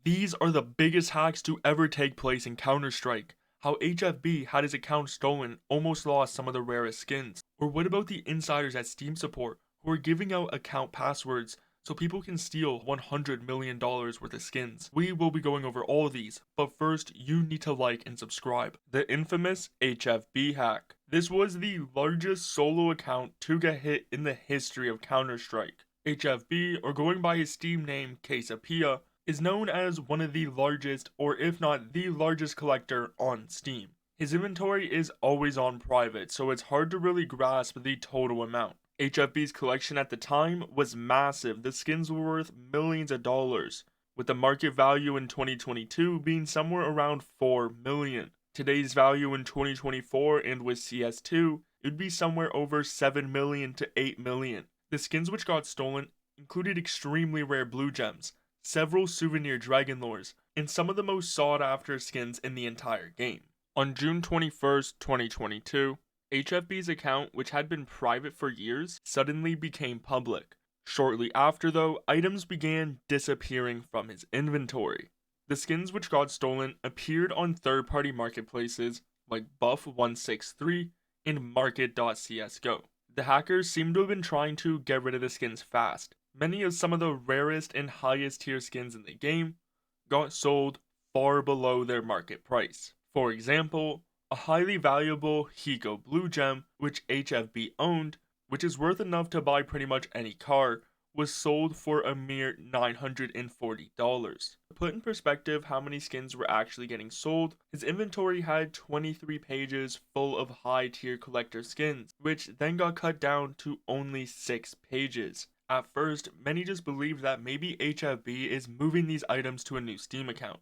These are the biggest hacks to ever take place in Counter-Strike. How HFB had his account stolen, almost lost some of the rarest skins. Or what about the insiders at Steam support who are giving out account passwords so people can steal $100 million worth of skins? We will be going over all of these, but first you need to like and subscribe. The infamous HFB hack. This was the largest solo account to get hit in the history of Counter-Strike. HFB, or going by his Steam name Quesapilla, is known as one of the largest, or if not the largest collector on Steam. His inventory is always on private, so it's hard to really grasp the total amount. HFB's collection at the time was massive. The skins were worth millions of dollars, with the market value in 2022 being somewhere around 4 million. Today's value in 2024 and with CS2, it would be somewhere over 7 million to 8 million. The skins which got stolen included extremely rare blue gems, several souvenir dragon lores, and some of the most sought after skins in the entire game. On June 21st, 2022, HFB's account, which had been private for years, suddenly became public. Shortly after though, items began disappearing from his inventory. The skins which got stolen appeared on third-party marketplaces like Buff163 and Market.csgo. The hackers seem to have been trying to get rid of the skins fast. Many of some of the rarest and highest tier skins in the game got sold far below their market price. For example, a highly valuable Hiko blue gem, which HFB owned, which is worth enough to buy pretty much any car, was sold for a mere $940. To put in perspective how many skins were actually getting sold, his inventory had 23 pages full of high tier collector skins, which then got cut down to only 6 pages. At first, many just believed that maybe HFB is moving these items to a new Steam account,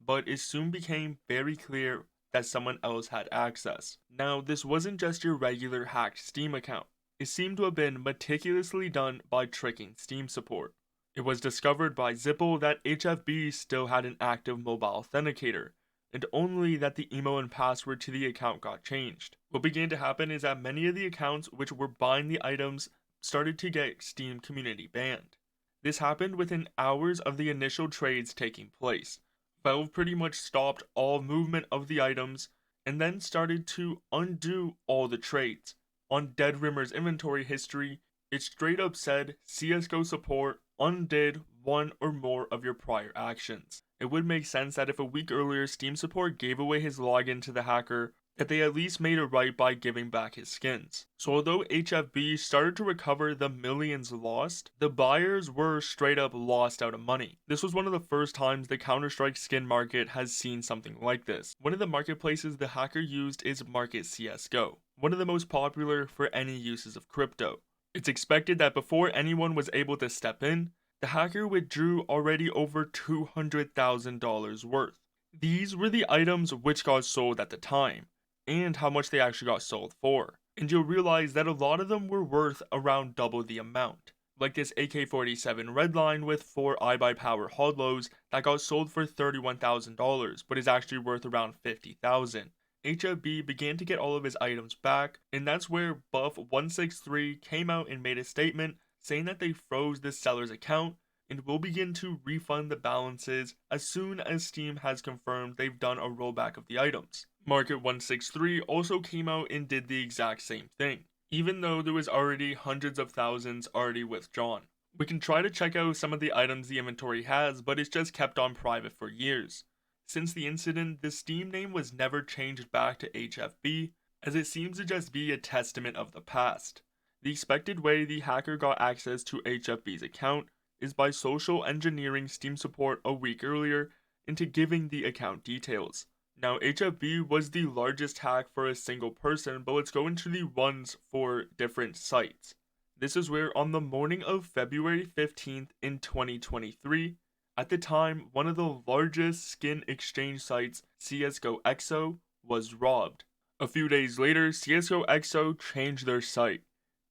but it soon became very clear that someone else had access. Now, this wasn't just your regular hacked Steam account. It seemed to have been meticulously done by tricking Steam support. It was discovered by Zipple that HFB still had an active mobile authenticator, and only that the email and password to the account got changed. What began to happen is that many of the accounts which were buying the items started to get Steam community banned. This happened within hours of the initial trades taking place. Valve pretty much stopped all movement of the items and then started to undo all the trades. On Dead Rimmer's inventory history, it straight up said CSGO support undid one or more of your prior actions. It would make sense that if a week earlier Steam support gave away his login to the hacker, that they at least made it right by giving back his skins. So although HFB started to recover the millions lost, the buyers were straight up lost out of money. This was one of the first times the Counter-Strike skin market has seen something like this. One of the marketplaces the hacker used is Market CSGO, one of the most popular for any uses of crypto. It's expected that before anyone was able to step in, the hacker withdrew already over $200,000 worth. These were the items which got sold at the time, and how much they actually got sold for. And you'll realize that a lot of them were worth around double the amount. Like this AK-47 Redline with 4 iBuyPower Hodlos that got sold for $31,000 but is actually worth around $50,000. HFB began to get all of his items back, and that's where Buff163 came out and made a statement saying that they froze the seller's account and will begin to refund the balances as soon as Steam has confirmed they've done a rollback of the items. Market163 also came out and did the exact same thing, even though there was already hundreds of thousands already withdrawn. We can try to check out some of the items the inventory has, but it's just kept on private for years. Since the incident, the Steam name was never changed back to HFB, as it seems to just be a testament of the past. The expected way the hacker got access to HFB's account is by social engineering Steam support a week earlier into giving the account details. Now, HFB was the largest hack for a single person, but let's go into the ones for different sites. This is where on the morning of February 15th in 2023, at the time, one of the largest skin exchange sites, CSGO EXO, was robbed. A few days later, CSGO EXO changed their site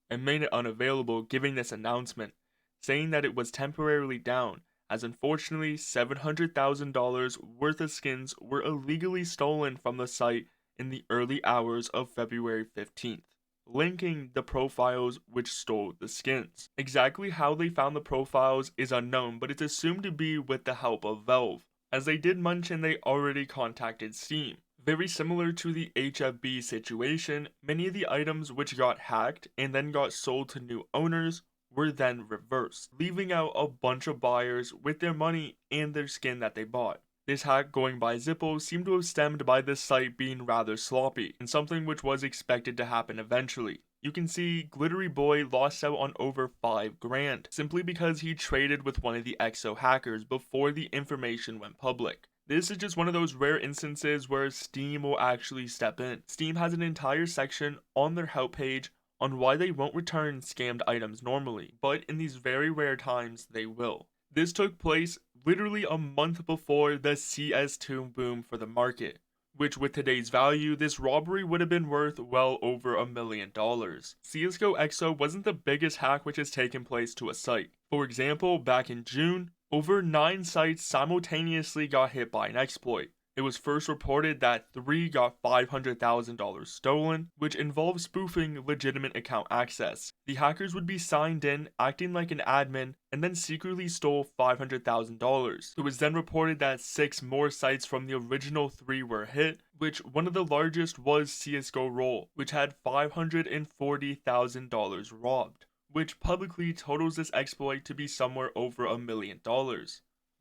and made it unavailable, giving this announcement, saying that it was temporarily down, as unfortunately $700,000 worth of skins were illegally stolen from the site in the early hours of February 15th, linking the profiles which stole the skins. Exactly how they found the profiles is unknown, but it's assumed to be with the help of Valve. as they did mention they already contacted Steam. Very similar to the HFB situation, many of the items which got hacked and then got sold to new owners were then reversed, leaving out a bunch of buyers with their money and their skin that they bought. This hack going by Zippo seemed to have stemmed by the site being rather sloppy, and something which was expected to happen eventually. You can see Glittery Boy lost out on over 5 grand, simply because he traded with one of the EXO hackers before the information went public. This is just one of those rare instances where Steam will actually step in. Steam has an entire section on their help page on why they won't return scammed items normally, but in these very rare times they will. This took place literally a month before the CS2 boom for the market, which with today's value, this robbery would have been worth well over $1 million. CSGO EXO wasn't the biggest hack which has taken place to a site. For example, back in June, over 9 sites simultaneously got hit by an exploit. It was first reported that 3 got $500,000 stolen, which involved spoofing legitimate account access. The hackers would be signed in, acting like an admin, and then secretly stole $500,000. It was then reported that 6 more sites from the original 3 were hit, which one of the largest was CSGO Roll, which had $540,000 robbed, which publicly totals this exploit to be somewhere over $1 million.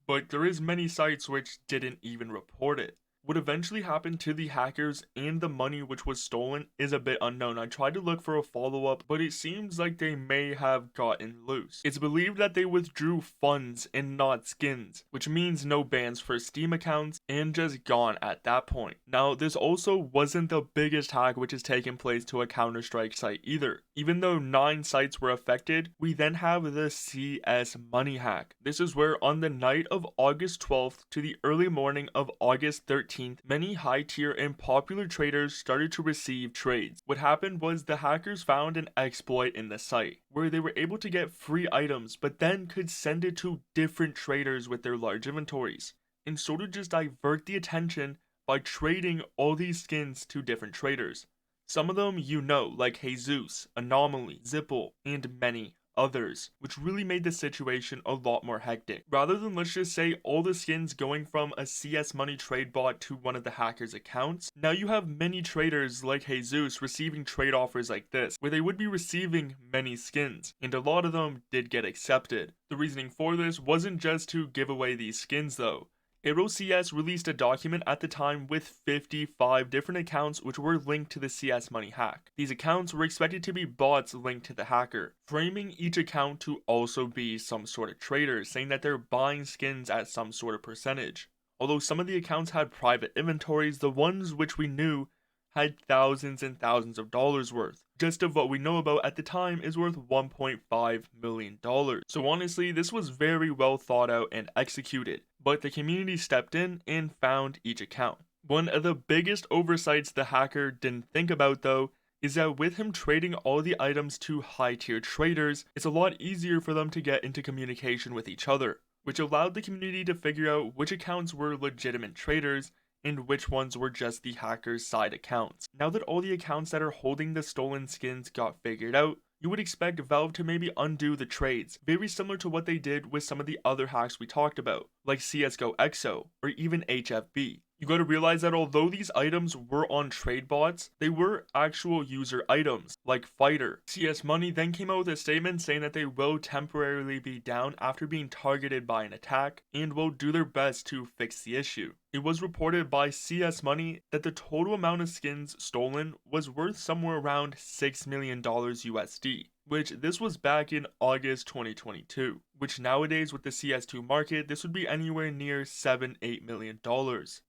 But there is many sites which didn't even report it. What eventually happened to the hackers and the money which was stolen is a bit unknown. I tried to look for a follow-up, but it seems like they may have gotten loose. It's believed that they withdrew funds and not skins, which means no bans for Steam accounts and just gone at that point. Now, this also wasn't the biggest hack which has taken place to a Counter-Strike site either. Even though 9 sites were affected, we then have the csmoney hack. This is where on the night of August 12th to the early morning of August 13th, many high-tier and popular traders started to receive trades. What happened was the hackers found an exploit in the site, where they were able to get free items, but then could send it to different traders with their large inventories, and sort of just divert the attention by trading all these skins to different traders. Some of them you know, like Jesus, Anomaly, Zipple, and many others, which really made the situation a lot more hectic. Rather than, let's just say, all the skins going from a csmoney trade bot to one of the hackers' accounts, now you have many traders like Jesus receiving trade offers like this, where they would be receiving many skins, and a lot of them did get accepted. The reasoning for this wasn't just to give away these skins though. AeroCS released a document at the time with 55 different accounts which were linked to the csmoney hack. These accounts were expected to be bots linked to the hacker, framing each account to also be some sort of trader, saying that they're buying skins at some sort of percentage. Although some of the accounts had private inventories, the ones which we knew had thousands and thousands of dollars worth. Just of what we know about at the time is worth $1.5 million. So honestly, this was very well thought out and executed, but the community stepped in and found each account. One of the biggest oversights the hacker didn't think about though is that with him trading all the items to high-tier traders, it's a lot easier for them to get into communication with each other, which allowed the community to figure out which accounts were legitimate traders and which ones were just the hacker's side accounts. Now that all the accounts that are holding the stolen skins got figured out, you would expect Valve to maybe undo the trades, very similar to what they did with some of the other hacks we talked about, like CSGO EXO, or even HFB. You gotta realize that although these items were on trade bots, they were actual user items, like Fighter. csmoney then came out with a statement saying that they will temporarily be down after being targeted by an attack, and will do their best to fix the issue. It was reported by csmoney that the total amount of skins stolen was worth somewhere around $6 million USD, which this was back in August 2022, which nowadays with the CS2 market, this would be anywhere near $7-8 million.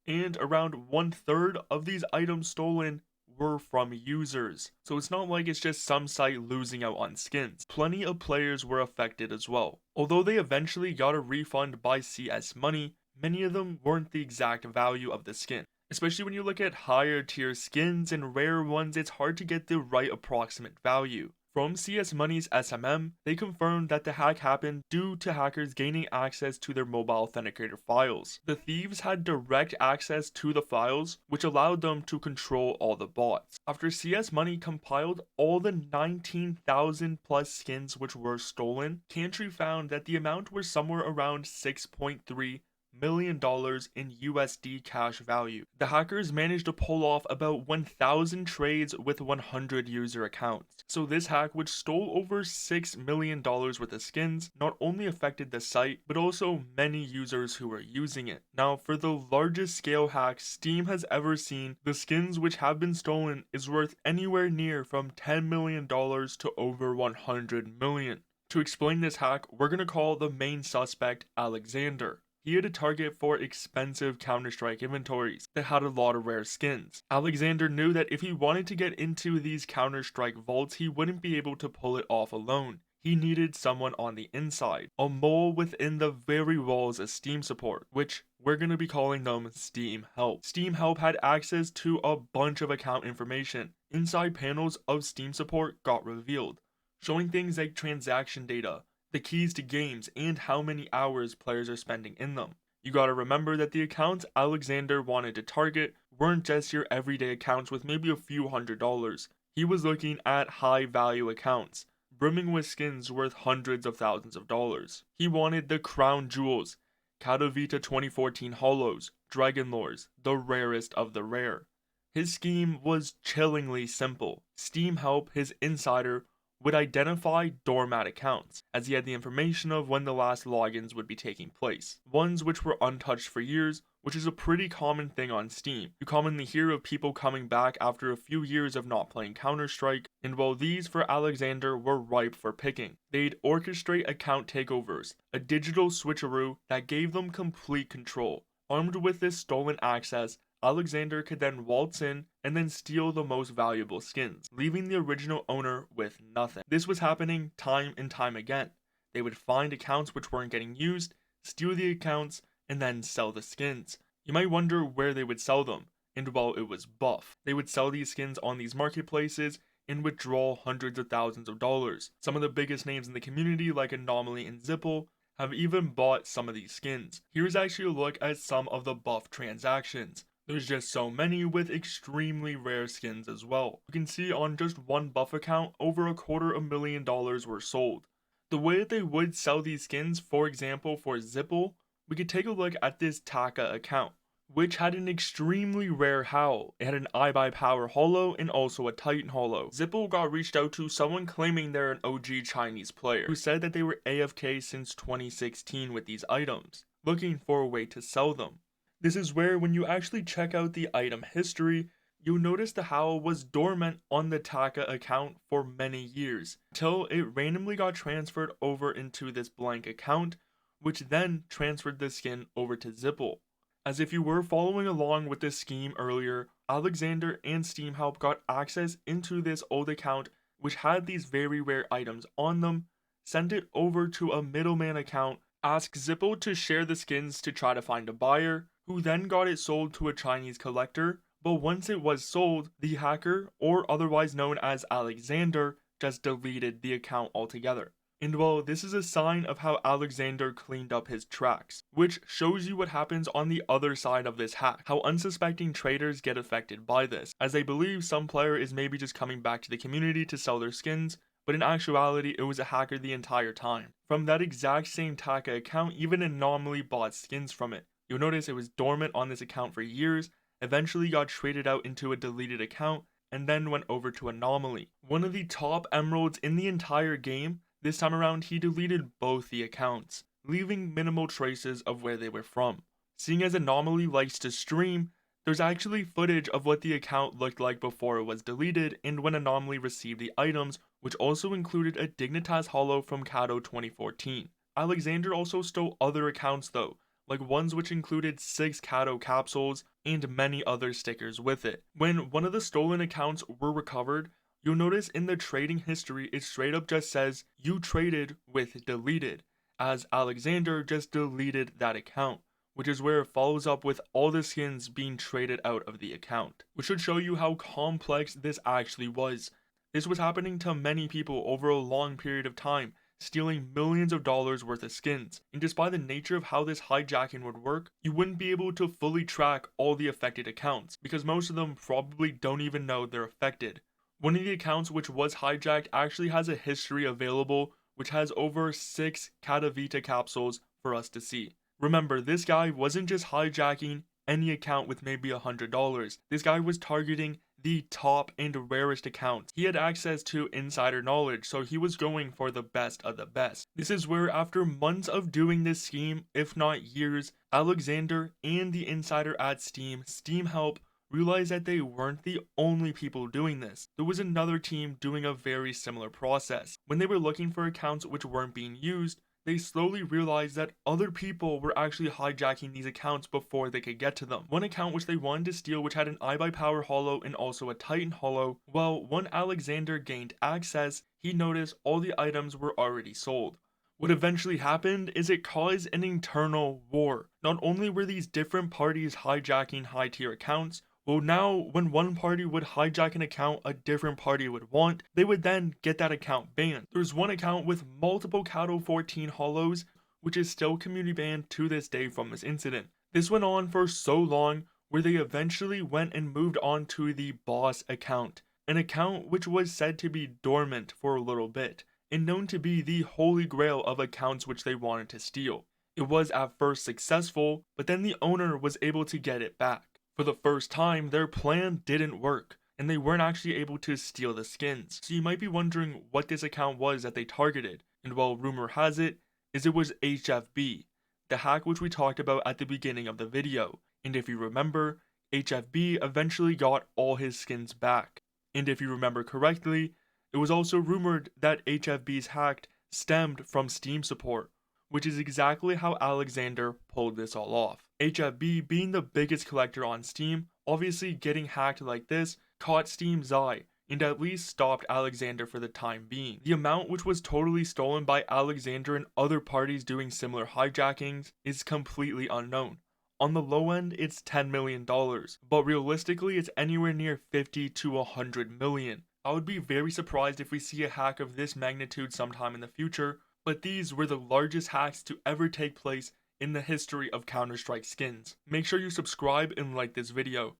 And around 1/3 of these items stolen were from users. So it's not like it's just some site losing out on skins. Plenty of players were affected as well. Although they eventually got a refund by csmoney, many of them weren't the exact value of the skin. Especially when you look at higher tier skins and rare ones, it's hard to get the right approximate value. From csmoney's SMM, they confirmed that the hack happened due to hackers gaining access to their mobile authenticator files. The thieves had direct access to the files, which allowed them to control all the bots. After csmoney compiled all the 19,000 plus skins which were stolen, Cantry found that the amount was somewhere around $6.3 million in USD cash value. The hackers managed to pull off about 1,000 trades with 100 user accounts. So this hack, which stole over $6 million worth of skins, not only affected the site, but also many users who were using it. Now, for the largest scale hack Steam has ever seen, the skins which have been stolen is worth anywhere near from $10 million to over $100 million. To explain this hack, we're going to call the main suspect Alexander. He had a target for expensive Counter-Strike inventories that had a lot of rare skins. Alexander knew that if he wanted to get into these Counter-Strike vaults, he wouldn't be able to pull it off alone. He needed someone on the inside, a mole within the very walls of Steam support, which we're going to be calling them Steam Help. Steam Help had access to a bunch of account information. Inside panels of Steam support got revealed, showing things like transaction data, the keys to games, and how many hours players are spending in them. You gotta remember that the accounts Alexander wanted to target weren't just your everyday accounts with maybe a few $100s. He was looking at high value accounts, brimming with skins worth hundreds of thousands of dollars. He wanted the crown jewels, Katowice 2014 holos, Dragon Lores, the rarest of the rare. His scheme was chillingly simple. Steam Help, his insider, would identify doormat accounts, as he had the information of when the last logins would be taking place, ones which were untouched for years, which is a pretty common thing on Steam. You commonly hear of people coming back after a few years of not playing Counter-Strike, and while these for Alexander were ripe for picking, they'd orchestrate account takeovers, a digital switcheroo that gave them complete control. Armed with this stolen access, Alexander could then waltz in and then steal the most valuable skins, leaving the original owner with nothing. This was happening time and time again. They would find accounts which weren't getting used, steal the accounts, and then sell the skins. You might wonder where they would sell them, and well, it was Buff. They would sell these skins on these marketplaces and withdraw hundreds of thousands of dollars. Some of the biggest names in the community like Anomaly and Zipple have even bought some of these skins. Here's actually a look at some of the Buff transactions. There's just so many with extremely rare skins as well. You can see on just one Buff account, over $250,000 were sold. The way that they would sell these skins, for example for Zipple, we could take a look at this Taka account, which had an extremely rare howl. It had an iBuyPower holo and also a Titan holo. Zipple got reached out to someone claiming they're an OG Chinese player, who said that they were AFK since 2016 with these items, looking for a way to sell them. This is where when you actually check out the item history, you'll notice the howl was dormant on the Taka account for many years, until it randomly got transferred over into this blank account, which then transferred the skin over to Zipple. As if you were following along with this scheme earlier, Alexander and Steam Help got access into this old account which had these very rare items on them, sent it over to a middleman account, asked Zipple to share the skins to try to find a buyer, who then got it sold to a Chinese collector, but once it was sold, the hacker, or otherwise known as Alexander, just deleted the account altogether. And well, this is a sign of how Alexander cleaned up his tracks, which shows you what happens on the other side of this hack, how unsuspecting traders get affected by this, as they believe some player is maybe just coming back to the community to sell their skins, but in actuality it was a hacker the entire time. From that exact same Taka account, even Anomaly bought skins from it. You'll notice it was dormant on this account for years, eventually got traded out into a deleted account, and then went over to Anomaly. One of the top emeralds in the entire game, this time around he deleted both the accounts, leaving minimal traces of where they were from. Seeing as Anomaly likes to stream, there's actually footage of what the account looked like before it was deleted and when Anomaly received the items, which also included a Dignitas holo from Kato 2014. Alexander also stole other accounts though, like ones which included 6 Kato capsules and many other stickers with it. When one of the stolen accounts were recovered, you'll notice in the trading history it straight up just says you traded with deleted, as Alexander just deleted that account, which is where it follows up with all the skins being traded out of the account, which should show you how complex this actually was. This was happening to many people over a long period of time, stealing millions of dollars worth of skins, and just by the nature of how this hijacking would work, you wouldn't be able to fully track all the affected accounts, because most of them probably don't even know they're affected. One of the accounts which was hijacked actually has a history available which has over 6 Katowice capsules for us to see. Remember, this guy wasn't just hijacking any account with maybe $100. This guy was targeting the top and rarest accounts. He had access to insider knowledge, so he was going for the best of the best. This is where, after months of doing this scheme, if not years, Alexander and the insider at Steam Help, realized that they weren't the only people doing this. There was another team doing a very similar process. When they were looking for accounts which weren't being used, they slowly realized that other people were actually hijacking these accounts before they could get to them. One account which they wanted to steal, which had an iBuyPower holo and also a Titan holo, well, when Alexander gained access, he noticed all the items were already sold. What eventually happened is it caused an internal war. Not only were these different parties hijacking high tier accounts, well, now when one party would hijack an account a different party would want, they would then get that account banned. There's one account with multiple Cato 14 holos, which is still community banned to this day from this incident. This went on for so long where they eventually went and moved on to the boss account, an account which was said to be dormant for a little bit, and known to be the holy grail of accounts which they wanted to steal. It was at first successful, but then the owner was able to get it back. For the first time, their plan didn't work, and they weren't actually able to steal the skins. So you might be wondering what this account was that they targeted, and well, rumor has it, is it was HFB, the hack which we talked about at the beginning of the video. And if you remember, HFB eventually got all his skins back. And if you remember correctly, it was also rumored that HFB's hack stemmed from Steam support, which is exactly how Alexander pulled this all off. HFB, being the biggest collector on Steam, obviously getting hacked like this caught Steam's eye and at least stopped Alexander for the time being. The amount which was totally stolen by Alexander and other parties doing similar hijackings is completely unknown. On the low end, it's $10 million, but realistically, it's anywhere near 50 to 100 million. I would be very surprised if we see a hack of this magnitude sometime in the future, but these were the largest hacks to ever take place in the history of Counter-Strike skins. Make sure you subscribe and like this video.